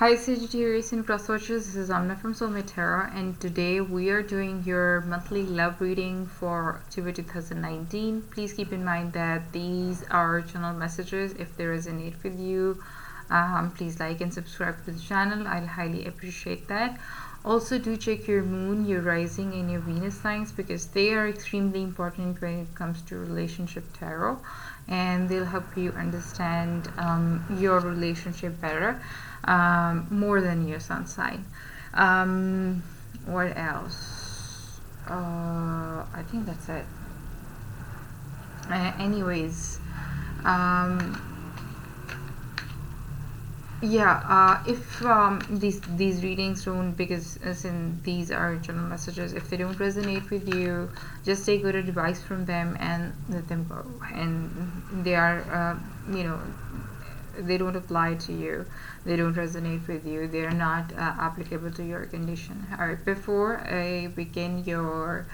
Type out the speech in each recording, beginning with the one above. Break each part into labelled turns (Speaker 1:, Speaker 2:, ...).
Speaker 1: Hi Sagittarius and Crosswatchers, this is Amna from Soulmate, and today we are doing your monthly love reading for October 2019. Please keep in mind that these are general messages. If they resonate with you, please like and subscribe to the channel. I'll highly appreciate that. Also, do check your moon, your rising, and your Venus signs because they are extremely important when it comes to relationship tarot, and they'll help you understand your relationship better, more than your sun sign. What else? I think that's it. Anyways, if these readings don't, because since these are general messages, if they don't resonate with you, just take good advice from them and let them go. And they are they don't apply to you, they don't resonate with you, they are not applicable to your condition. All right, before I begin your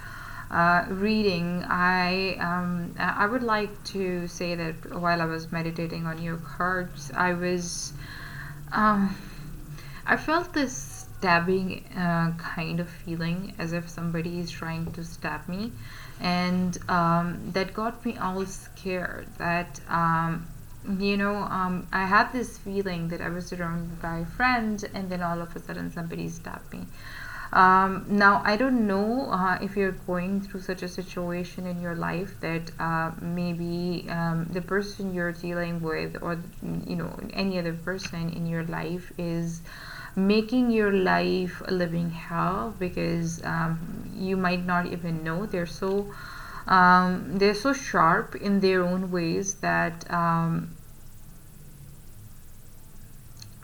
Speaker 1: reading, I would like to say that while I was meditating on your cards, I felt this stabbing kind of feeling, as if somebody is trying to stab me, and that got me all scared. That I had this feeling that I was surrounded by friends, and then all of a sudden somebody stabbed me. Now, I don't know if you're going through such a situation in your life that maybe the person you're dealing with, or any other person in your life, is making your life a living hell, because you might not even know. They're so sharp in their own ways that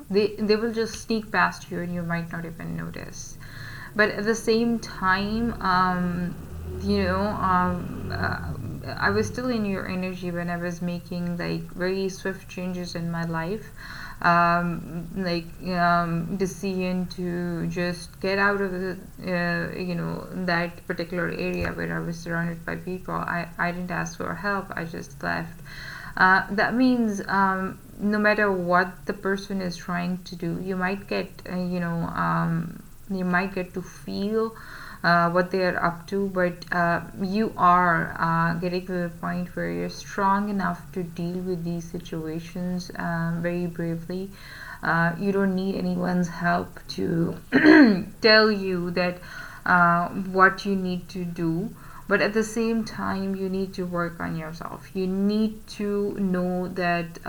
Speaker 1: they will just sneak past you and you might not even notice. But at the same time, I was still in your energy when I was making like very swift changes in my life, decision to just get out of the that particular area where I was surrounded by people. I didn't ask for help, I just left. That means no matter what the person is trying to do, you might get you might get to feel what they are up to, but you are getting to the point where you're strong enough to deal with these situations very bravely. You don't need anyone's help to tell you that what you need to do. But at the same time, you need to work on yourself. You need to know that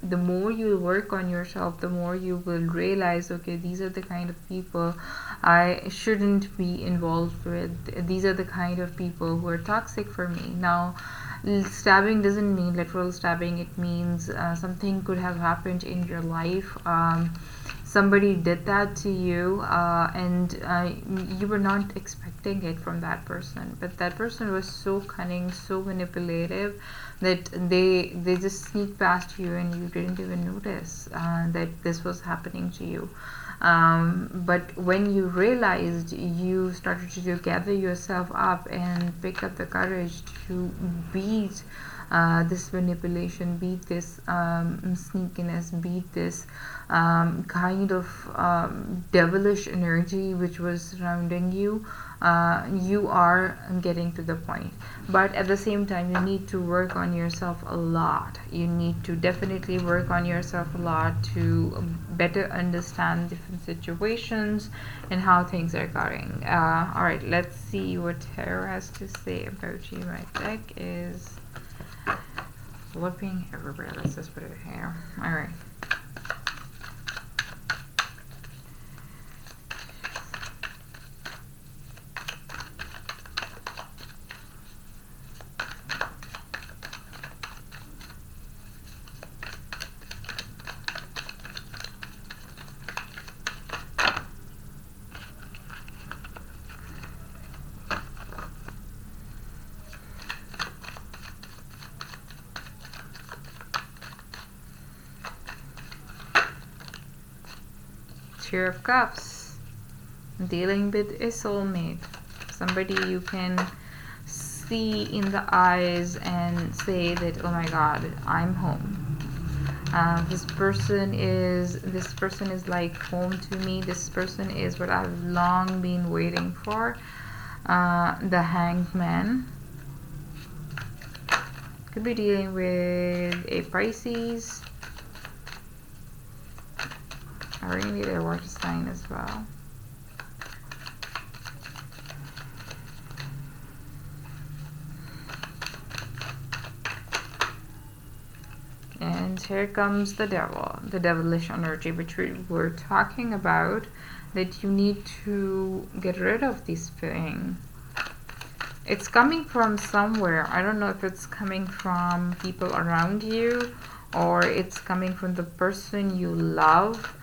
Speaker 1: the more you work on yourself, the more you will realize, okay, these are the kind of people I shouldn't be involved with. These are the kind of people who are toxic for me. Now, stabbing doesn't mean literal stabbing. It means something could have happened in your life. Somebody did that to you, and you were not expecting it from that person, but that person was so cunning, so manipulative, that they just sneaked past you and you didn't even notice that this was happening to you. But when you realized, you started to gather yourself up and pick up the courage to beat this manipulation, beat this sneakiness, beat this kind of devilish energy which was surrounding you. You are getting to the point, but at the same time, you need to work on yourself a lot. You need to definitely work on yourself a lot to better understand different situations and how things are going. All right, let's see what tarot has to say about you. My deck is flipping everywhere. Let's just put it here. All right. Two of Cups, dealing with a soulmate, somebody you can see in the eyes and say that, oh my god, I'm home. This person is like home to me. This person is what I've long been waiting for. The Hanged Man. Could be dealing with a Pisces, or maybe their water sign as well. And here comes the devil, the devilish energy, which we were talking about, that you need to get rid of this feeling. It's coming from somewhere. I don't know if it's coming from people around you, or it's coming from the person you love.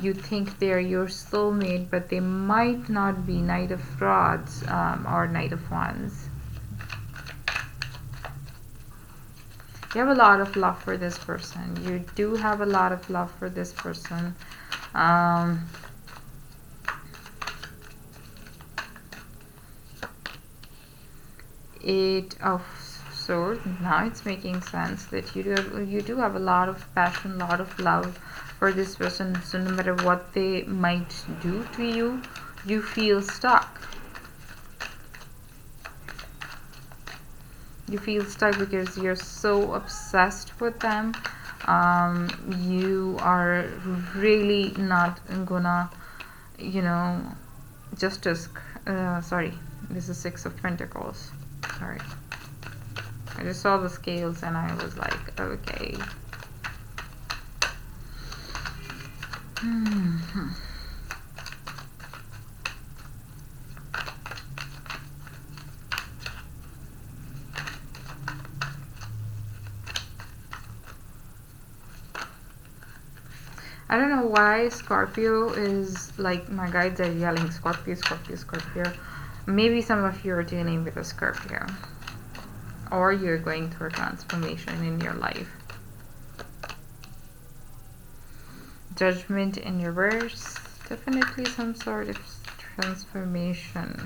Speaker 1: You think they're your soulmate, but they might not be. Knight of Rods or Knight of Wands. You have a lot of love for this person. You do have a lot of love for this person. Eight of Swords. Now it's making sense that you do have a lot of passion, a lot of love for this person. So no matter what they might do to you, you feel stuck. You feel stuck because you're so obsessed with them. You are really not gonna, you know, sorry, this is Six of Pentacles. Sorry, I just saw the scales and I was like, okay. I don't know why Scorpio is like, my guides are yelling Scorpio, Scorpio, Scorpio. Maybe some of you are dealing with a Scorpio, or you're going through a transformation in your life. Judgment in reverse. Definitely some sort of transformation.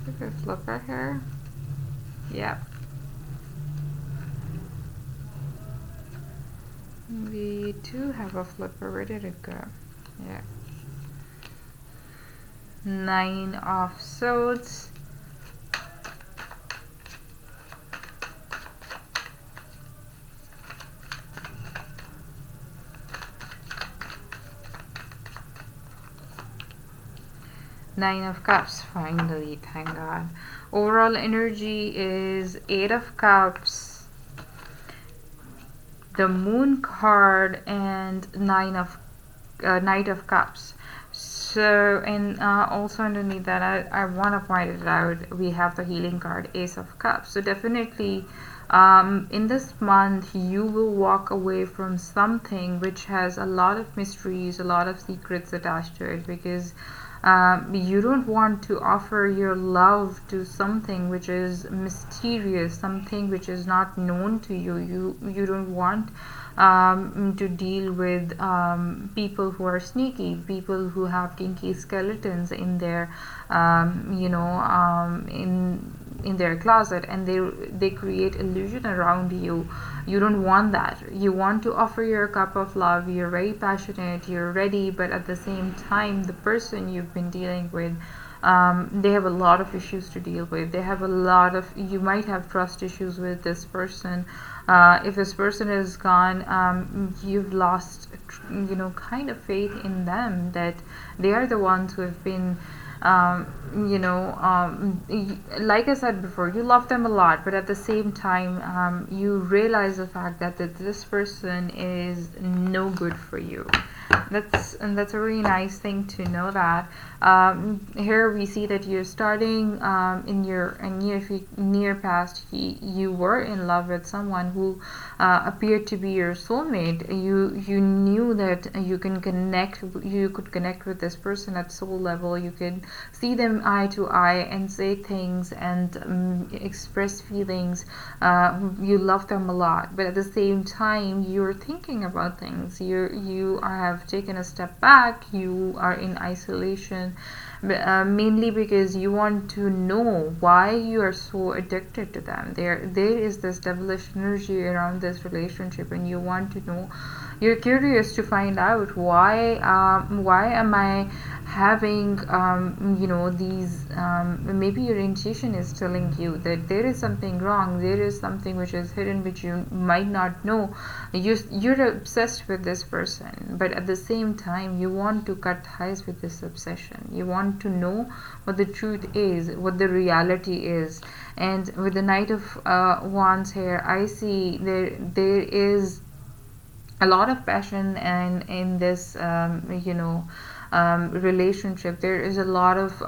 Speaker 1: Look at flipper here. Yep. We do have a flipper. Where did it go? Yeah. Nine of Swords. Nine of Cups. Finally, thank God. Overall energy is Eight of Cups, the Moon card, and Knight of Cups. So, and also underneath that, I want to point it out, we have the healing card, Ace of Cups. So definitely in this month you will walk away from something which has a lot of mysteries, a lot of secrets attached to it, because you don't want to offer your love to something which is mysterious, something which is not known to you. You don't want to deal with people who are sneaky, people who have kinky skeletons in their in their closet, and they create illusion around you. You don't want that. You want to offer your cup of love. You're very passionate, you're ready, but at the same time, the person you've been dealing with, they have a lot of issues to deal with. They have a lot of, you might have trust issues with this person. If this person is gone, you've lost, kind of faith in them, that they are the ones who have been like I said before, you love them a lot, but at the same time, you realize the fact that this person is no good for you. That's a really nice thing to know. That here we see that you're starting in your near past, you were in love with someone who appeared to be your soulmate. You knew that you could connect with this person at soul level. You could see them eye to eye and say things and express feelings. You love them a lot, but at the same time you're thinking about things. You have have taken a step back, you are in isolation, mainly because you want to know why you are so addicted to them. There is this devilish energy around this relationship, and you want to know, you're curious to find out why am I having these, maybe your intuition is telling you that there is something wrong, there is something which is hidden which you might not know. You're obsessed with this person, but at the same time you want to cut ties with this obsession. You want to know what the truth is, what the reality is. And with the Knight of Wands here, I see there is a lot of passion, and in this relationship there is a lot of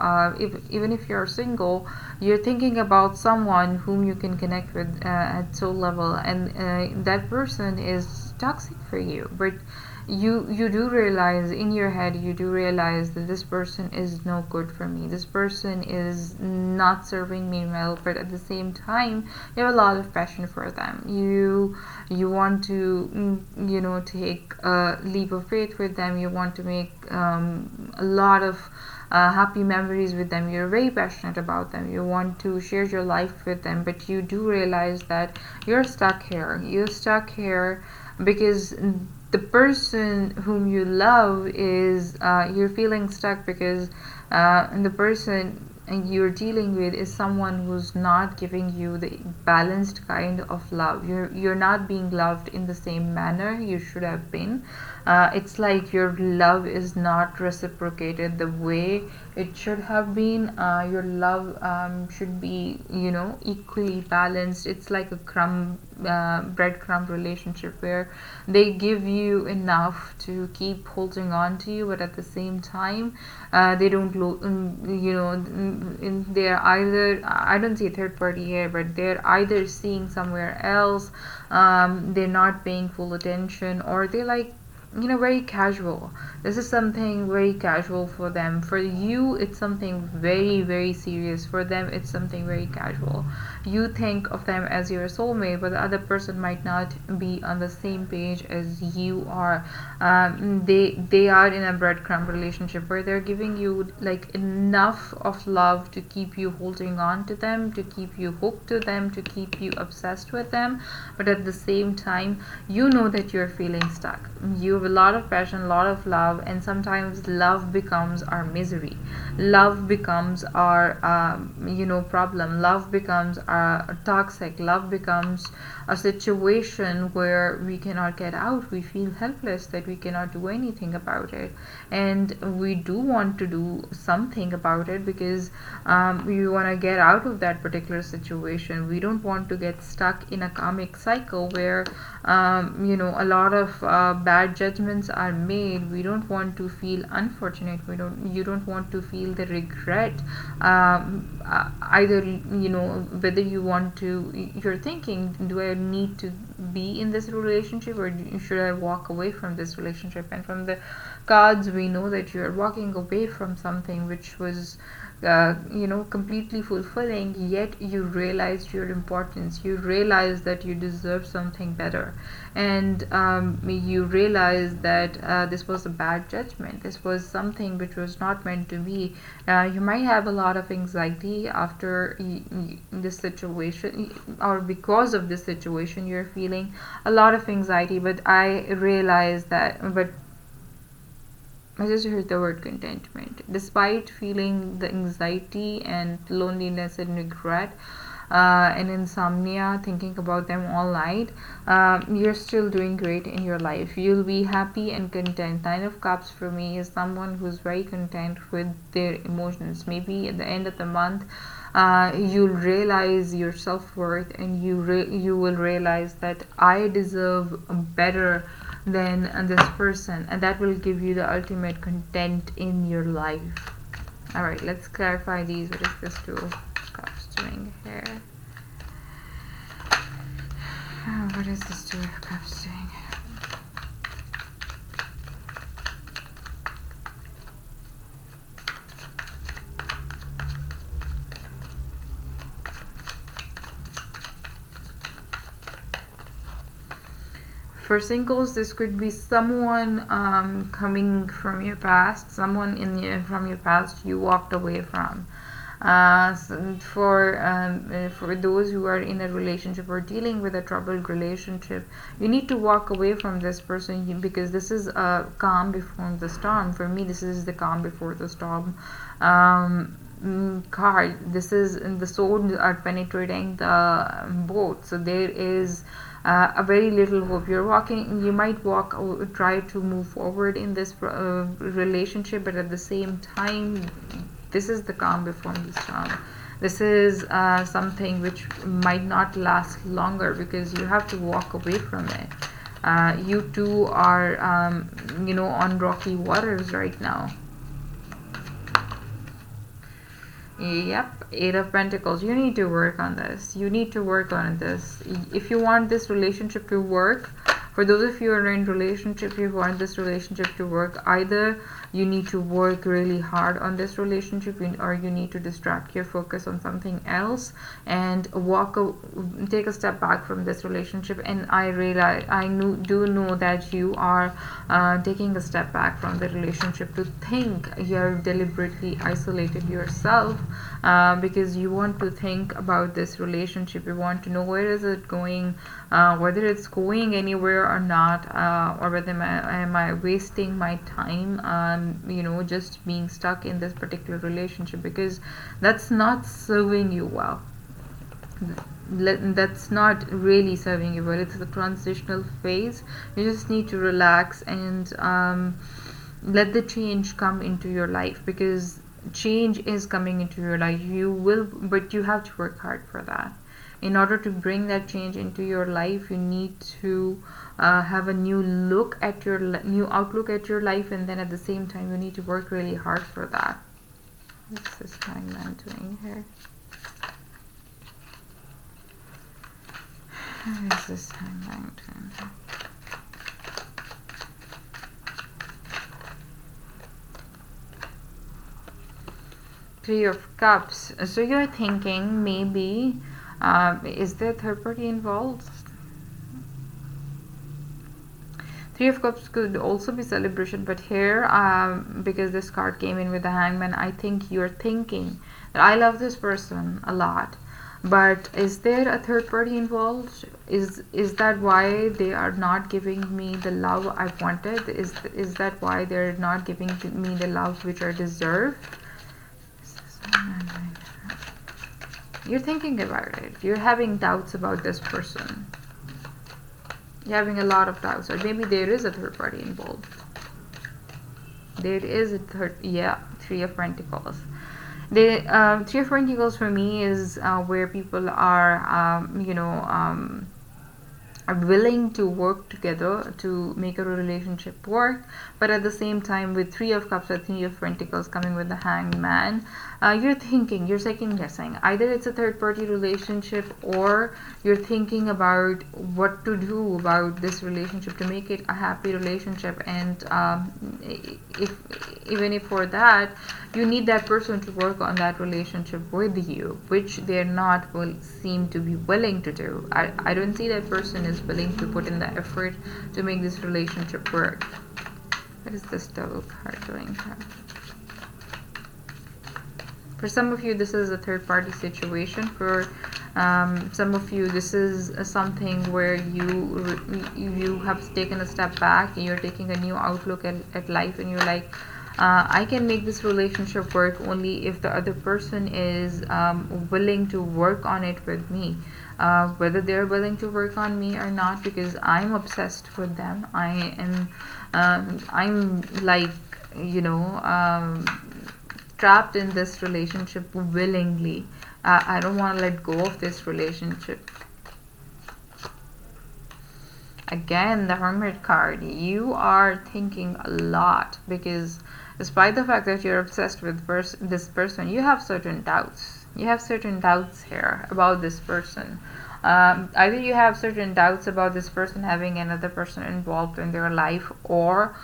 Speaker 1: even if you're single, you're thinking about someone whom you can connect with at soul level, and that person is toxic for you, but you do realize in your head, you do realize that this person is no good for me, this person is not serving me well, but at the same time you have a lot of passion for them. You want to take a leap of faith with them. You want to make a lot of happy memories with them. You're very passionate about them. You want to share your life with them, but you do realize that you're stuck here. You're stuck here because the person whom you love is you're feeling stuck because the person you're dealing with is someone who's not giving you the balanced kind of love. You're not being loved in the same manner you should have been. It's like your love is not reciprocated the way it should have been. Your love should be equally balanced. It's like a breadcrumb relationship where they give you enough to keep holding on to you, but at the same time they don't they're either, I don't see a third party here, but they're either seeing somewhere else, they're not paying full attention, or they're like very casual. This is something very casual for them. For you it's something very, very serious. For them it's something very casual. You think of them as your soulmate, but the other person might not be on the same page as you are. They are in a breadcrumb relationship where they're giving you like enough of love to keep you holding on to them, to keep you hooked to them, to keep you obsessed with them, but at the same time you know that you're feeling stuck. You have a lot of passion, a lot of love, and sometimes love becomes our misery. Love becomes our problem. Love becomes toxic. Love becomes a situation where we cannot get out. We feel helpless that we cannot do anything about it, and we do want to do something about it because we want to get out of that particular situation. We don't want to get stuck in a karmic cycle where a lot of bad judgments are made. We don't want to feel unfortunate. You don't want to feel the regret, either whether you want to, you're thinking, do I need to be in this relationship, or should I walk away from this relationship? And from the cards we know that you're walking away from something which was completely fulfilling, yet you realized your importance. You realized that you deserve something better, and you realized that this was a bad judgment. This was something which was not meant to be. You might have a lot of anxiety after this situation, or because of this situation you're feeling a lot of anxiety, but I realized that, but I just heard the word contentment. Despite feeling the anxiety and loneliness and regret and insomnia, thinking about them all night, you're still doing great in your life. You'll be happy and content. Nine of Cups for me is someone who's very content with their emotions. Maybe at the end of the month, you'll realize your self-worth, and you will realize that I deserve better than this person, and that will give you the ultimate content in your life. All right, let's clarify these. What is this Two of Cups doing here? What is this Two of Cups doing? For singles, this could be someone coming from your past, someone from your past you walked away from. For those who are in a relationship or dealing with a troubled relationship, you need to walk away from this person, because this is a calm before the storm. For me, this is the calm before the storm card. This is the souls are penetrating the boat, so there is a very little hope. You might try to move forward in this relationship, but at the same time, this is the calm before the storm. This is something which might not last longer, because you have to walk away from it. You two are on rocky waters right now. Yep, Eight of Pentacles. You need to work on this. You need to work on this. If you want this relationship to work, for those of you who are in relationship, you want this relationship to work, either you need to work really hard on this relationship, or you need to distract your focus on something else and take a step back from this relationship. And I do know that you are taking a step back from the relationship to think. You have deliberately isolated yourself because you want to think about this relationship. You want to know where is it going, whether it's going anywhere or not, or whether am I wasting my time just being stuck in this particular relationship, because that's not serving you well. That's not really serving you well. It's a transitional phase. You just need to relax and let the change come into your life, because change is coming into your life. But you have to work hard for that. In order to bring that change into your life, you need to have a new outlook at your life, and then at the same time you need to work really hard for that. What's this Hangman doing here? What is this Hangman doing here? Three of Cups. So you're thinking maybe is there a third party involved? Three of Cups could also be celebration, but here because this card came in with the Hangman, I think you're thinking that I love this person a lot, but is there a third party involved? Is that why they are not giving me the love I wanted? Is that why they're not giving me the love which I deserve? You're thinking about it. You're having doubts about this person. You're having a lot of doubts, or maybe there is a third party involved. There is a Three of Pentacles. The Three of Pentacles for me is where people are, are willing to work together to make a relationship work, but at the same time, with Three of Cups or Three of Pentacles coming with the Hangman, you're second guessing. Either it's a third party relationship, or you're thinking about what to do about this relationship to make it a happy relationship. And even if for that you need that person to work on that relationship with you, which they're not seem to be willing to do. I don't see that person is willing to put in the effort to make this relationship work. What is this Devil card doing here? For some of you, this is a third party situation. For some of you, this is something where you have taken a step back and you're taking a new outlook at life, and you're like, I can make this relationship work only if the other person is willing to work on it with me. Whether they're willing to work on me or not, because I'm obsessed with them. I'm like, trapped in this relationship willingly. I don't want to let go of this relationship. Again, the Hermit card. You are thinking a lot, because despite the fact that you're obsessed with this person, you have certain doubts. You have certain doubts here about this person. Either you have certain doubts about this person having another person involved in their life, or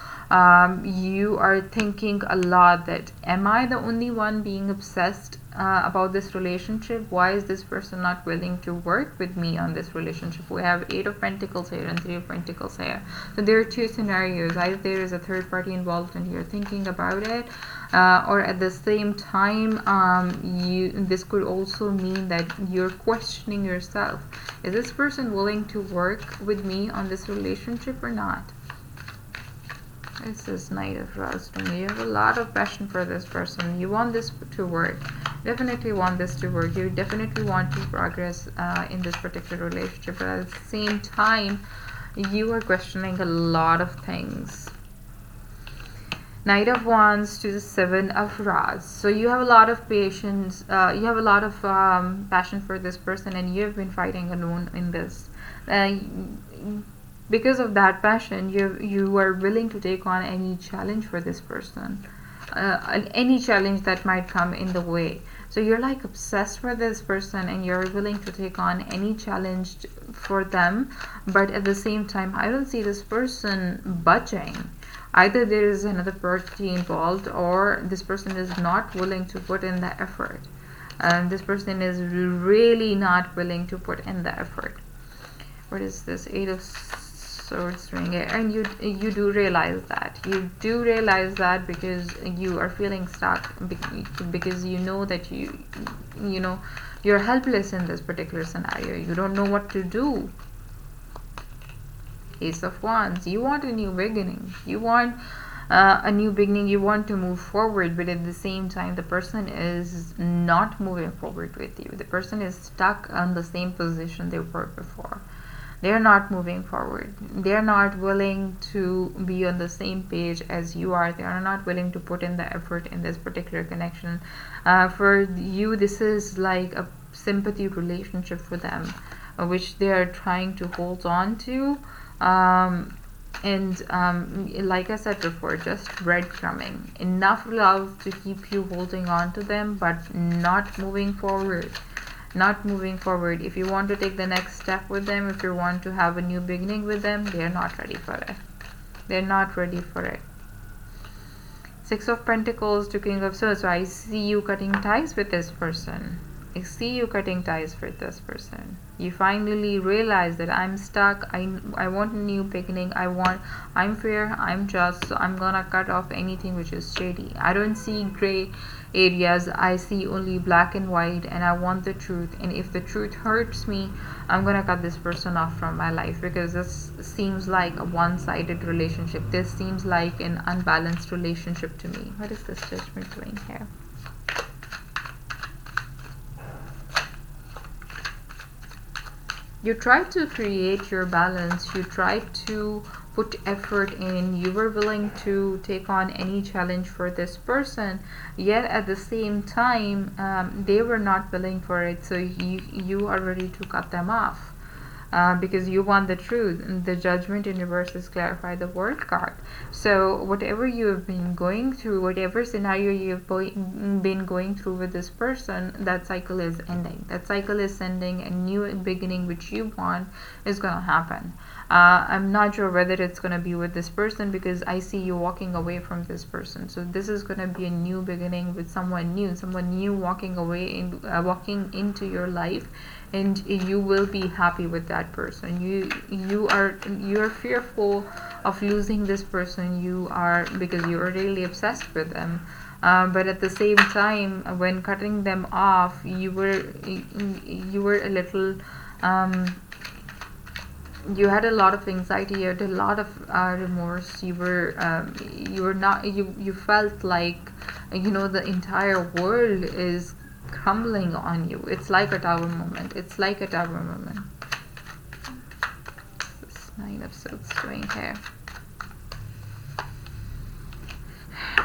Speaker 1: you are thinking a lot that, am I the only one being obsessed about this relationship? Why is this person not willing to work with me on this relationship? We have 8 of Pentacles here and 3 of Pentacles here. So there are 2 scenarios. Either there is a third party involved and you're thinking about it, or at the same time, this could also mean that you're questioning yourself. Is this person willing to work with me on this relationship or not? It's this Knight of Rods to me. You have a lot of passion for this person. You want this to work. Definitely want this to work. You definitely want to progress in this particular relationship. But at the same time, you are questioning a lot of things. Knight of Wands to the 7 of Rods. So you have a lot of patience. You have a lot of passion for this person, and you have been fighting alone in this. Because of that passion, you are willing to take on any challenge for this person, any challenge that might come in the way. So you're like obsessed with this person, and you're willing to take on any challenge for them. But at the same time, I don't see this person budging. Either there is another party involved, or this person is not willing to put in the effort. This person is really not willing to put in the effort. What is this? 8 of Swords ring here, and you do realize that. You do realize that because you are feeling stuck, because you know that you know you're helpless in this particular scenario. You don't know what to do. Ace of Wands. You want a new beginning. You want a new beginning. You want to move forward, but at the same time, the person is not moving forward with you. The person is stuck on the same position they were before. They're not moving forward. They're not willing to be on the same page as you are. They are not willing to put in the effort in this particular connection. For you, this is like a sympathy relationship for them, which they are trying to hold on to. Like I said before, just breadcrumbing. Enough love to keep you holding on to them, but not moving forward. Not moving forward. If you want to take the next step with them, if you want to have a new beginning with them, they're not ready for it. They're not ready for it. 6 of Pentacles to King of Swords. So I see you cutting ties with this person. I see you cutting ties with this person. You finally realize that I'm stuck. I want a new beginning. I'm fair. I'm just. So I'm gonna cut off anything which is shady. I don't see gray areas. I see only black and white, and I want the truth. And if the truth hurts me, I'm gonna cut this person off from my life, because this seems like a one-sided relationship. This seems like an unbalanced relationship to me. What is this Judgment doing here? You tried to create your balance. You tried to put effort in. You were willing to take on any challenge for this person, yet at the same time, they were not willing for it. So you are ready to cut them off. Because you want the truth. And the Judgment in reverse is clarify the World card. So whatever you have been going through, whatever scenario you've been going through with this person, that cycle is ending. That cycle is ending. A new beginning which you want is going to happen. I'm not sure whether it's going to be with this person, because I see you walking away from this person. So this is going to be a new beginning with someone new walking away, walking into your life, and you will be happy with that person. You are fearful of losing this person. Because you are really obsessed with them. But at the same time, when cutting them off, you were a little. You had a lot of anxiety. You had a lot of remorse. You felt like, the entire world is crumbling on you. It's like a tower moment. It's like a tower moment. This 9 of Swords doing here.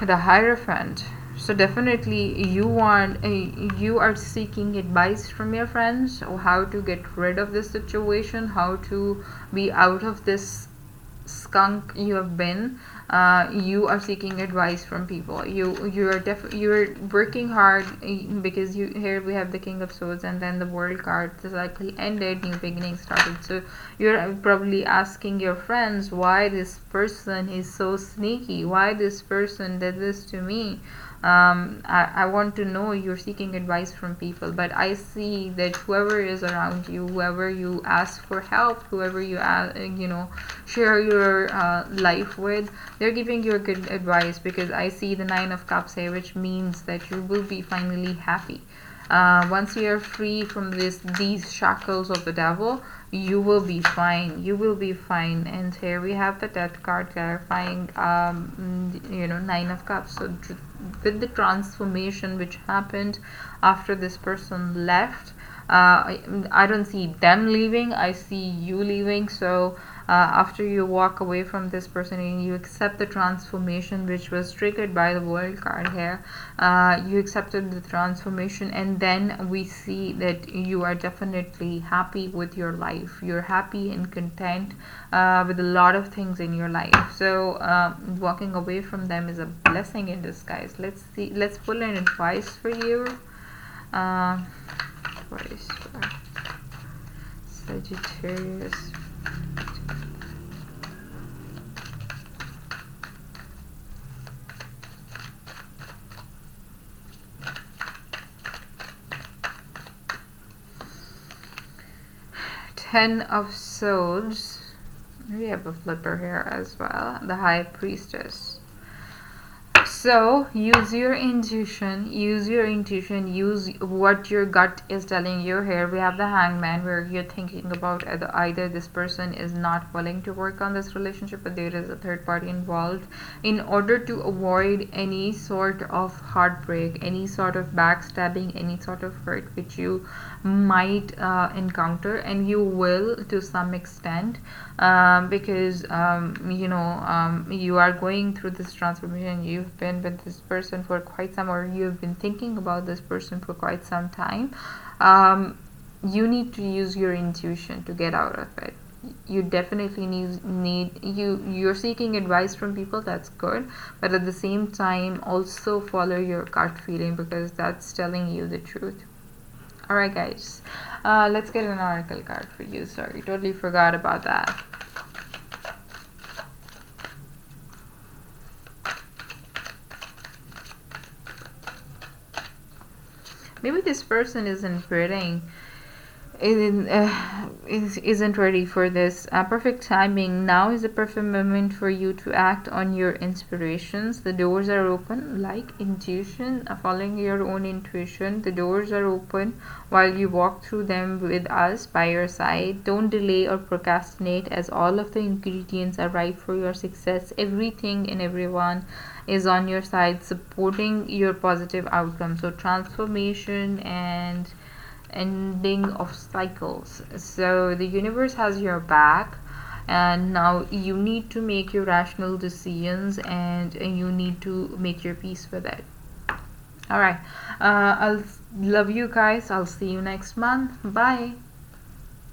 Speaker 1: The Hierophant. So definitely you are seeking advice from your friends, or how to get rid of this situation, how to be out of this skunk you have been. You are seeking advice from people. You're working hard, because you, here we have the King of Swords, and then the World card. The cycle ended, new beginning started. So you're probably asking your friends why this person is so sneaky, why this person did this to me. I want to know. You're seeking advice from people, but I see that whoever is around you, whoever you ask for help, whoever you share your life with, they're giving you a good advice, because I see the Nine of Cups here, which means that you will be finally happy. Once you are free from these shackles of the devil, you will be fine. You will be fine. And here we have the Death card clarifying, Nine of Cups. So with the transformation which happened after this person left, I don't see them leaving, I see you leaving. So after you walk away from this person and you accept the transformation which was triggered by the World card here, you accepted the transformation, and then we see that you are definitely happy with your life. You're happy and content with a lot of things in your life. So walking away from them is a blessing in disguise. Let's pull an advice for you. Advice for Sagittarius. Ten of Swords. We have a flipper here as well. The High Priestess. So use your intuition, use what your gut is telling you. Here we have the Hangman, where you're thinking about either this person is not willing to work on this relationship, but there is a third party involved. In order to avoid any sort of heartbreak, any sort of backstabbing, any sort of hurt which you might encounter, and you will to some extent, because you are going through this transformation. You've been with this person for quite some, or you've been thinking about this person for quite some time. You need to use your intuition to get out of it. You definitely you're seeking advice from people, that's good, but at the same time also follow your gut feeling, because that's telling you the truth. Alright guys, let's get an oracle card for you. Sorry, totally forgot about that. Maybe this person isn't ready for this. Perfect timing. Now is the perfect moment for you to act on your inspirations. The doors are open, like intuition, following your own intuition. The doors are open while you walk through them with us by your side. Don't delay or procrastinate, as all of the ingredients are right for your success. Everything and everyone is on your side, supporting your positive outcome. So transformation and ending of cycles. So the universe has your back, and now you need to make your rational decisions, and you need to make your peace with it. All right, I'll love you guys. I'll see you next month. Bye.